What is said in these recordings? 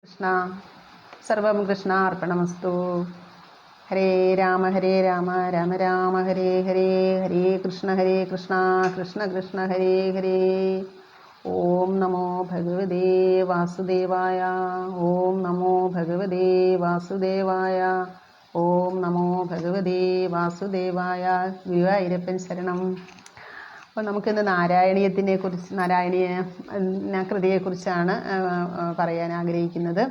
കൃഷ്ണ സർവം കൃഷ്ണാർപ്പണമസ്തു. ഹരേ രാമ രാമ രാമ ഹരേ ഹരേ, ഹരേ കൃഷ്ണ കൃഷ്ണ കൃഷ്ണ ഹരേ ഹരേ. ഓം നമോ ഭഗവതേ വാസുദേവായ. ഓം നമോ ഭഗവതേ വാസുദേവായ. ഓം നമോ ഭഗവതേ വാസുദേവായ. ഗുരുവായൂരപ്പൻ ശരണം. അപ്പോൾ നമുക്കിന്ന് നാരായണീയ കൃതിയെക്കുറിച്ചാണ് പറയാൻ ആഗ്രഹിക്കുന്നത്.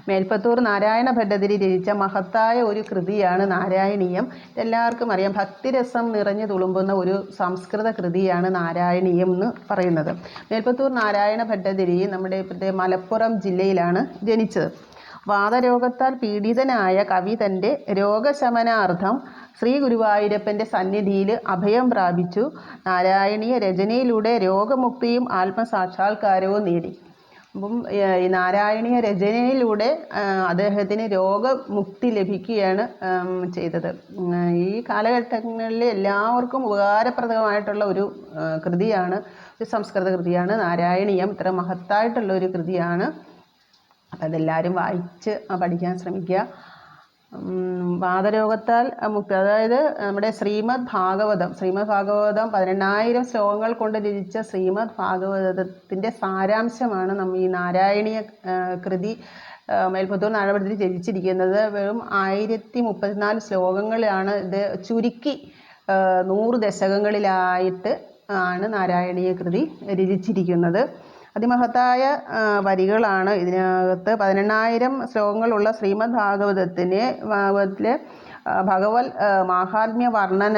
മേൽപ്പത്തൂർ നാരായണ ഭട്ടതിരി രചിച്ച മഹത്തായ ഒരു കൃതിയാണ് നാരായണീയം. എല്ലാവർക്കും അറിയാം, ഭക്തിരസം നിറഞ്ഞു തുളുമ്പുന്ന ഒരു സംസ്കൃത കൃതിയാണ് നാരായണീയം എന്ന് പറയുന്നത്. മേൽപ്പത്തൂർ നാരായണ ഭട്ടതിരി നമ്മുടെ ഇപ്പോഴത്തെ മലപ്പുറം ജില്ലയിലാണ് ജനിച്ചത്. വാതരോഗത്താൽ പീഡിതനായ കവി തൻ്റെ രോഗശമനാർത്ഥം ശ്രീ ഗുരുവായൂരപ്പൻ്റെ സന്നിധിയിൽ അഭയം പ്രാപിച്ചു. നാരായണീയ രചനയിലൂടെ രോഗമുക്തിയും ആത്മസാക്ഷാത്കാരവും നേടി. അപ്പം ഈ നാരായണീയ രചനയിലൂടെ അദ്ദേഹത്തിന് രോഗമുക്തി ലഭിക്കുകയാണ് ചെയ്തത്. ഈ കാലഘട്ടങ്ങളിൽ എല്ലാവർക്കും ഉപകാരപ്രദമായിട്ടുള്ള ഒരു കൃതിയാണ്, ഒരു സംസ്കൃത കൃതിയാണ് നാരായണീയം. ഇത്ര മഹത്തായിട്ടുള്ള ഒരു കൃതിയാണ്. അതെല്ലാവരും വായിച്ച് പഠിക്കാൻ ശ്രമിക്കുക. വാതരോഗത്താൽ മുക്തി, അതായത് നമ്മുടെ ശ്രീമദ് ഭാഗവതം 18,000 ശ്ലോകങ്ങൾ കൊണ്ട് രചിച്ച ശ്രീമദ് ഭാഗവതത്തിൻ്റെ സാരാംശമാണ് ഈ നാരായണീയ കൃതി മേൽപ്പത്തൂർ നാരായണ രചിച്ചിരിക്കുന്നത്. വെറും 1034 ശ്ലോകങ്ങളാണ് ഇത് ചുരുക്കി 100 ദശകങ്ങളിലായിട്ട് ആണ് നാരായണീയ കൃതി രചിച്ചിരിക്കുന്നത്. അതിമഹത്തായ വരികളാണ് ഇതിനകത്ത്. 18,000 ശ്ലോകങ്ങളുള്ള ശ്രീമദ് ഭാഗവതത്തിലെ ഭഗവത് മാഹാത്മ്യ വർണ്ണന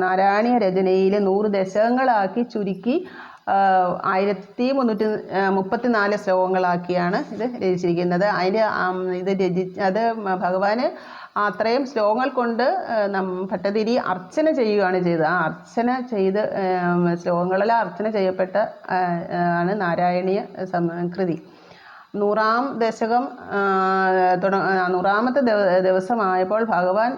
നാരായണീയ രചനയിൽ 100 ദശകങ്ങളാക്കി ചുരുക്കി 1334 ശ്ലോകങ്ങളാക്കിയാണ് ഇത് രചിച്ചിരിക്കുന്നത്. അത് ഭഗവാന് അത്രയും ശ്ലോകങ്ങൾ കൊണ്ട് ഭട്ടതിരി അർച്ചന ചെയ്യുകയാണ് ചെയ്തത്. ആ അർച്ചന ചെയ്ത് ശ്ലോകങ്ങളെല്ലാം അർച്ചന ചെയ്യപ്പെട്ട ആണ് നാരായണീയ കൃതി. 100-ാം ദശകം 100-ാമത്തെ ദിവസമായപ്പോൾ ഭഗവാൻ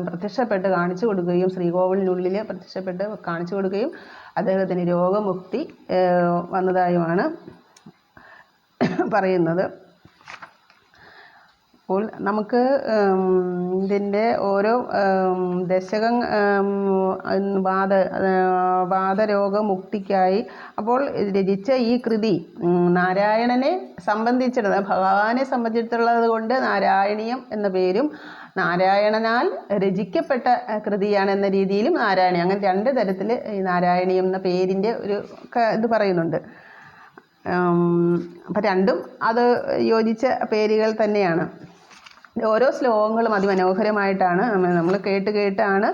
പ്രത്യക്ഷപ്പെട്ട് കാണിച്ചു കൊടുക്കുകയും ശ്രീകോവിലിനുള്ളിൽ പ്രത്യക്ഷപ്പെട്ട് കാണിച്ചു കൊടുക്കുകയും അദ്ദേഹത്തിന് രോഗമുക്തി വന്നതായുമാണ് പറയുന്നത്. അപ്പോൾ നമുക്ക് ഇതിൻ്റെ ഓരോ ദശകം വാതരോഗമുക്തിക്കായി അപ്പോൾ രചിച്ച ഈ കൃതി നാരായണനെ സംബന്ധിച്ചിടത്തോളം, ഭഗവാനെ സംബന്ധിച്ചിട്ടുള്ളത് കൊണ്ട് നാരായണീയം എന്ന പേരും, നാരായണനാൽ രചിക്കപ്പെട്ട കൃതിയാണ് എന്ന രീതിയിലും നാരായണീയം, അങ്ങനെ 2 തരത്തിൽ ഈ നാരായണീയം എന്ന പേരിൻ്റെ ഒരു ഇത് പറയുന്നുണ്ട്. അപ്പം രണ്ടും അത് യോജിച്ച പേരുകൾ തന്നെയാണ്. ഓരോ ശ്ലോകങ്ങളും അതിമനോഹരമായിട്ടാണ് നമ്മൾ കേട്ടാണ്.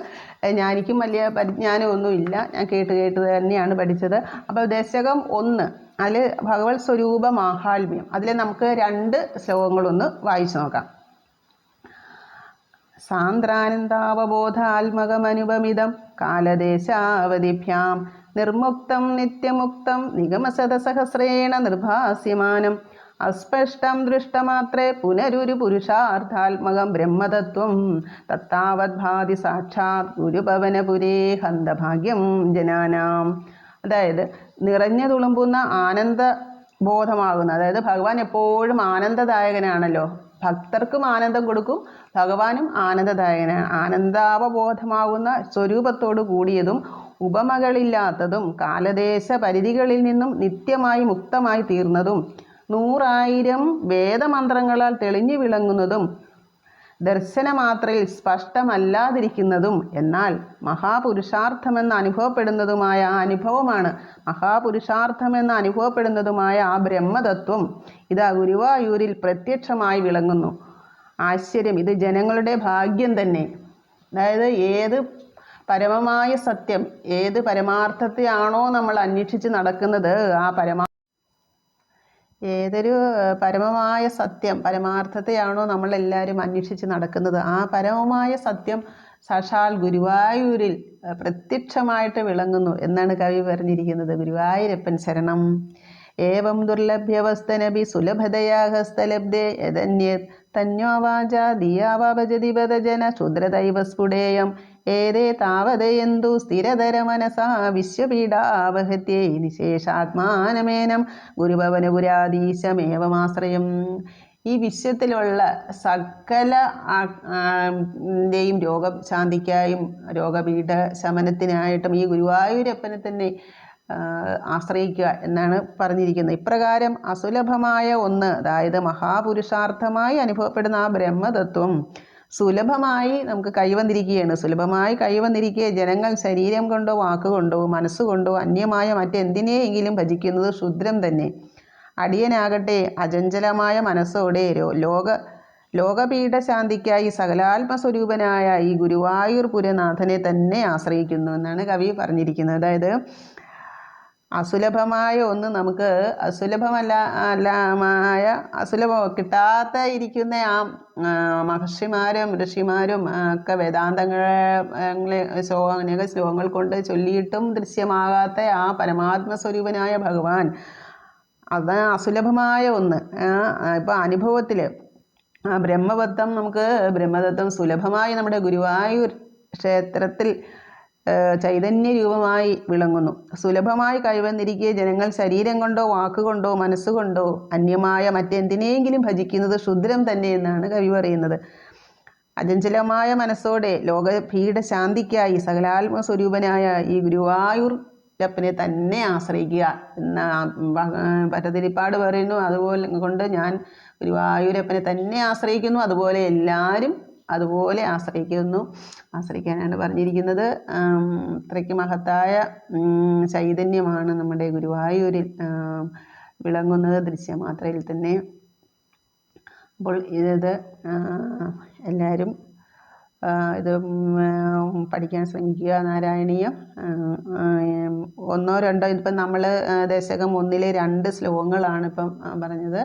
എനിക്കും വലിയ പരിജ്ഞാനമൊന്നുമില്ല, ഞാൻ കേട്ട് തന്നെയാണ് പഠിച്ചത്. അപ്പോൾ ദശകം 1 അതിൽ ഭഗവത് സ്വരൂപ മാഹാത്മ്യം, അതിൽ നമുക്ക് 2 ശ്ലോകങ്ങളൊന്ന് വായിച്ചു നോക്കാം. സാന്ദ്രാനന്ദാവബോധാത്മകമനുപമിതം കാലദേശാവധിഭ്യാം നിർമുക്തം നിത്യമുക്തം നിഗമശതസഹസ്രേണ നിർഭാസ്യമാനം അസ്പഷ്ടം ദൃഷ്ടമാത്രേ പുനരുരു പുരുഷാർത്ഥാത്മകം ബ്രഹ്മതത്വം തത്താവദ്ഭാതി സാക്ഷാത് ഗുരുഭവനപുരേ ഹന്തഭാഗ്യം ജനാനാം. അതായത് നിറഞ്ഞു തുളുമ്പുന്ന ആനന്ദബോധമാകുന്ന, അതായത് ഭഗവാൻ എപ്പോഴും ആനന്ദദായകനാണല്ലോ, ഭക്തർക്കും ആനന്ദം കൊടുക്കും, ഭഗവാനും ആനന്ദദായകനാണ്. ആനന്ദാവബോധമാകുന്ന സ്വരൂപത്തോടു കൂടിയതും ഉപമകളില്ലാത്തതും കാലദേശ പരിധികളിൽ നിന്നും നിത്യമായി മുക്തമായി തീർന്നതും 100,000 വേദമന്ത്രങ്ങളാൽ തെളിഞ്ഞു വിളങ്ങുന്നതും ദർശനമാത്രയിൽ സ്പഷ്ടമല്ലാതിരിക്കുന്നതും എന്നാൽ മഹാപുരുഷാർത്ഥമെന്ന് അനുഭവപ്പെടുന്നതുമായ ആ അനുഭവമാണ്. മഹാപുരുഷാർത്ഥമെന്ന് അനുഭവപ്പെടുന്നതുമായ ആ ബ്രഹ്മതത്വം ഇതാ ഗുരുവായൂരിൽ പ്രത്യക്ഷമായി വിളങ്ങുന്നു. ആശ്ചര്യം, ഇത് ജനങ്ങളുടെ ഭാഗ്യം തന്നെ. അതായത് ഏത് പരമമായ സത്യം, ഏത് പരമാർത്ഥത്തെയാണോ നമ്മൾ അന്വേഷിച്ച് നടക്കുന്നത്, ഏതൊരു പരമമായ സത്യം, പരമാർത്ഥത്തെയാണോ നമ്മളെല്ലാവരും അന്വേഷിച്ച് നടക്കുന്നത്, ആ പരമമായ സത്യം സാക്ഷാൽ ഗുരുവായൂരിൽ പ്രത്യക്ഷമായിട്ട് വിളങ്ങുന്നു എന്നാണ് കവി പറഞ്ഞിരിക്കുന്നത്. ഗുരുവായൂരപ്പൻ ശരണം. ഏവം ദുർലഭ്യവസ്തനഭി സുലഭതയാ ഹസ്തലബ്ധേ യദന്യത് തന്വാവാച ദിയാവാഭജതി ബദജന ക്ഷുദ്രദൈവ സ്ഫുടേയം ഏതേ താവതയന്തു സ്ഥിരതര മനസാ വിശ്വപീഡാവഹത്യേ നിശേഷാത്മാനമേനം ഗുരുഭവനപുരാധീശമേവമാശ്രയം. ഈ വിശ്വത്തിലുള്ള സകല ൻ്റെയും രോഗശാന്തിക്കായും രോഗപീഠ ശമനത്തിനായിട്ടും ഈ ഗുരുവായൂരപ്പനെ തന്നെ ആശ്രയിക്കുക എന്നാണ് പറഞ്ഞിരിക്കുന്നത്. ഇപ്രകാരം അസുലഭമായ ഒന്ന്, അതായത് മഹാപുരുഷാർത്ഥമായി അനുഭവപ്പെടുന്ന ആ ബ്രഹ്മതത്വം സുലഭമായി നമുക്ക് കൈവന്നിരിക്കുകയാണ്. സുലഭമായി കൈവന്നിരിക്കെ ജനങ്ങൾ ശരീരം കൊണ്ടോ വാക്കുകൊണ്ടോ മനസ്സുകൊണ്ടോ അന്യമായ മറ്റെന്തിനെയെങ്കിലും ഭജിക്കുന്നത് ക്ഷുദ്രം തന്നെ. അടിയനാകട്ടെ അചഞ്ചലമായ മനസ്സോടെ ലോകപീഠശാന്തിക്കായി സകലാത്മസ്വരൂപനായ ഈ ഗുരുവായൂർ പുരനാഥനെ തന്നെ ആശ്രയിക്കുന്നു എന്നാണ് കവി പറഞ്ഞിരിക്കുന്നത്. അതായത് അസുലഭമായ ഒന്ന് നമുക്ക് കിട്ടാത്ത ഇരിക്കുന്ന ആ മഹർഷിമാരും ഋഷിമാരും ഒക്കെ വേദാന്തങ്ങളെ അനേക ശ്ലോകങ്ങൾ കൊണ്ട് ചൊല്ലിയിട്ടും ദൃശ്യമാകാത്ത ആ പരമാത്മസ്വരൂപനായ ഭഗവാൻ, അത് അസുലഭമായ ഒന്ന്. ഇപ്പം അനുഭവത്തിൽ ആ ബ്രഹ്മതത്വം സുലഭമായി നമ്മുടെ ഗുരുവായൂർ ക്ഷേത്രത്തിൽ ചൈതന്യരൂപമായി വിളങ്ങുന്നു. സുലഭമായി കൈവന്നിരിക്കെ ജനങ്ങൾ ശരീരം കൊണ്ടോ വാക്കുകൊണ്ടോ മനസ്സുകൊണ്ടോ അന്യമായ മറ്റെന്തിനെങ്കിലും ഭജിക്കുന്നത് ക്ഷുദ്രം തന്നെ എന്നാണ് കവി പറയുന്നത്. അചഞ്ചലമായ മനസ്സോടെ ലോകപീഠശാന്തിക്കായി സകലാത്മസ്വരൂപനായ ഈ ഗുരുവായൂരപ്പനെ തന്നെ ആശ്രയിക്കുക എന്ന ഭട്ടതിരിപ്പാട് പറയുന്നു. അതുപോലെ കൊണ്ട് ഞാൻ ഗുരുവായൂരപ്പനെ തന്നെ ആശ്രയിക്കുന്നു, അതുപോലെ എല്ലാവരും അതുപോലെ ആശ്രയിക്കാനാണ് പറഞ്ഞിരിക്കുന്നത്. അത്രയ്ക്ക് മഹത്തായ ചൈതന്യമാണ് നമ്മുടെ ഗുരുവായൂരിൽ വിളങ്ങുന്നത് ദൃശ്യമാത്രയിൽ തന്നെ. അപ്പോൾ ഇത് എല്ലാവരും ഇത് പഠിക്കാൻ ശ്രമിക്കുക. നാരായണീയം ഒന്നോ രണ്ടോ, ഇപ്പം നമ്മൾ ദശകം 1-ലെ 2 ശ്ലോകങ്ങളാണ് ഇപ്പം പറഞ്ഞത്.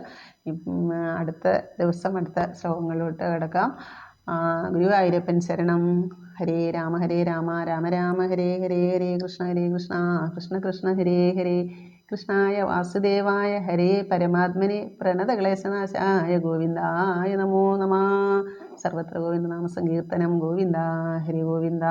അടുത്ത ദിവസം അടുത്ത ശ്ലോകങ്ങളിലോട്ട് കിടക്കാം. ഗുരുവായൂരപ്പൻ ശരണം. ഹരേ രാമ രാമ രാമ ഹരേ ഹരേ, ഹരേ കൃഷ്ണ കൃഷ്ണ കൃഷ്ണ ഹരേ ഹരേ, കൃഷ്ണായ വാസുദേവായ ഹരേ പരമാത്മനെ പ്രണതക്ലേശനാശായ ഗോവിന്ദായ നമോ നമഃ. സർവത്ര ഗോവിന്ദനാമ സങ്കീർത്തനം. ഗോവിന്ദ ഹരി ഗോവിന്ദ.